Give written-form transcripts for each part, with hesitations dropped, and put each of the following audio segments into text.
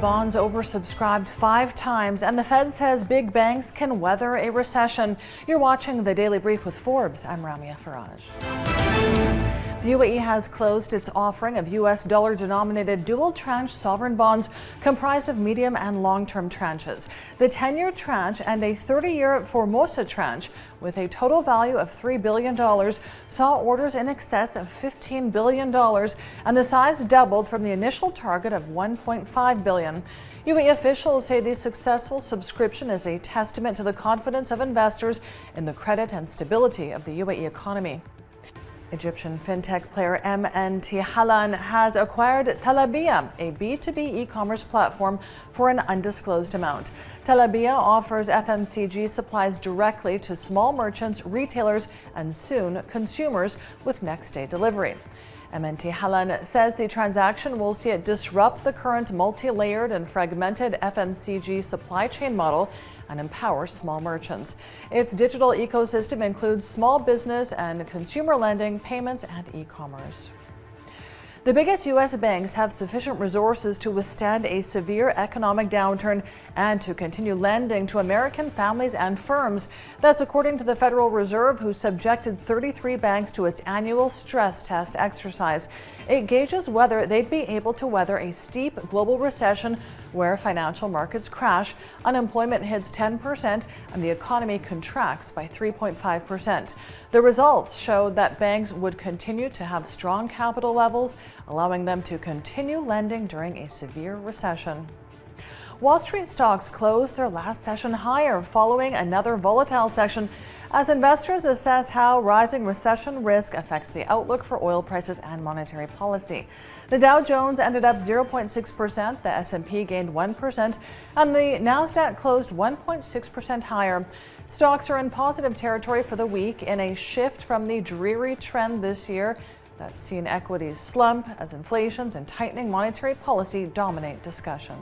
bonds oversubscribed 5 times, and the Fed says big banks can weather a recession. You're watching the Daily Brief with Forbes. I'm Ramia Faraj. The UAE has closed its offering of US dollar-denominated dual-tranche sovereign bonds comprised of medium and long-term tranches. The 10-year tranche and a 30-year Formosa tranche, with a total value of $3 billion, saw orders in excess of $15 billion, and the size doubled from the initial target of $1.5 billion. UAE officials say the successful subscription is a testament to the confidence of investors in the credit and stability of the UAE economy. Egyptian fintech player MNT-Halan has acquired Talabeyah, a B2B e-commerce platform, for an undisclosed amount. Talabia offers FMCG supplies directly to small merchants, retailers, and soon consumers with next-day delivery. MNT-Halan says the transaction will see it disrupt the current multi-layered and fragmented FMCG supply chain model and empower small merchants. Its digital ecosystem includes small business and consumer lending, payments, and e-commerce. The biggest U.S. banks have sufficient resources to withstand a severe economic downturn and to continue lending to American families and firms. That's according to the Federal Reserve, who subjected 33 banks to its annual stress test exercise. It gauges whether they'd be able to weather a steep global recession where financial markets crash, unemployment hits 10%, and the economy contracts by 3.5%. The results showed that banks would continue to have strong capital levels, allowing them to continue lending during a severe recession. Wall Street stocks closed their last session higher following another volatile session as investors assess how rising recession risk affects the outlook for oil prices and monetary policy. The Dow Jones ended up 0.6%, the S&P gained 1%, and the Nasdaq closed 1.6% higher. Stocks are in positive territory for the week in a shift from the dreary trend this year that's seen equities slump as inflations and tightening monetary policy dominate discussion.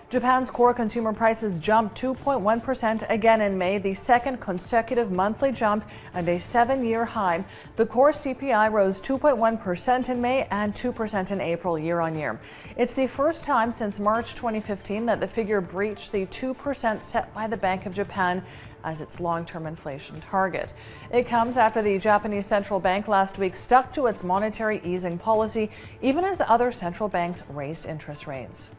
Japan's core consumer prices jumped 2.1% again in May, the second consecutive monthly jump and a 7-year high. The core CPI rose 2.1% in May and 2% in April year on year. It's the first time since March 2015 that the figure breached the 2% set by the Bank of Japan as its long-term inflation target. It comes after the Japanese central bank last week stuck to its monetary easing policy, even as other central banks raised interest rates.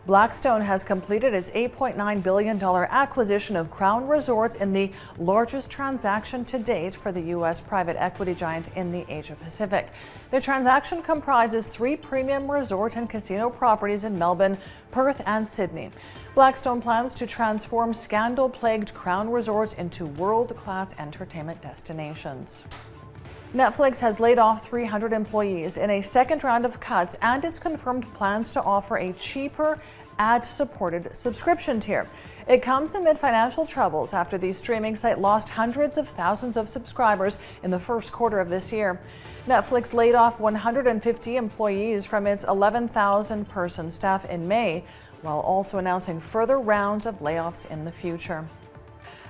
Blackstone has completed its $8.9 billion acquisition of Crown Resorts in the largest transaction to date for the U.S. private equity giant in the Asia-Pacific. The transaction comprises 3 premium resort and casino properties in Melbourne, Perth, and Sydney. Blackstone plans to transform scandal-plagued Crown Resorts into world-class entertainment destinations. Netflix has laid off 300 employees in a second round of cuts, and it's confirmed plans to offer a cheaper ad-supported subscription tier. It comes amid financial troubles after the streaming site lost hundreds of thousands of subscribers in the first quarter of this year. Netflix laid off 150 employees from its 11,000-person staff in May, while also announcing further rounds of layoffs in the future.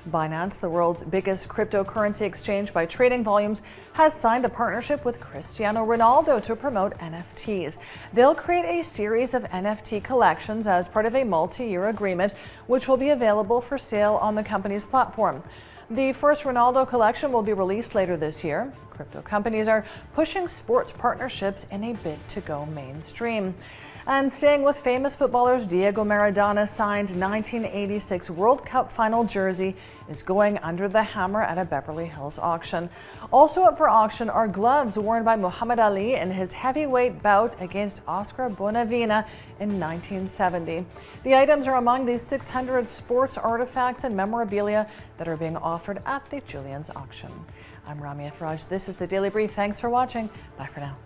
Binance, the world's biggest cryptocurrency exchange by trading volumes, has signed a partnership with Cristiano Ronaldo to promote NFTs. They'll create a series of NFT collections as part of a multi-year agreement, which will be available for sale on the company's platform. The first Ronaldo collection will be released later this year. Crypto companies are pushing sports partnerships in a bid to go mainstream. And staying with famous footballers, Diego Maradona's signed 1986 World Cup final jersey is going under the hammer at a Beverly Hills auction. Also up for auction are gloves worn by Muhammad Ali in his heavyweight bout against Oscar Bonavena in 1970. The items are among the 600 sports artifacts and memorabilia that are being offered at the Julian's auction. I'm Ramia Faraj. This is the Daily Brief. Thanks for watching. Bye for now.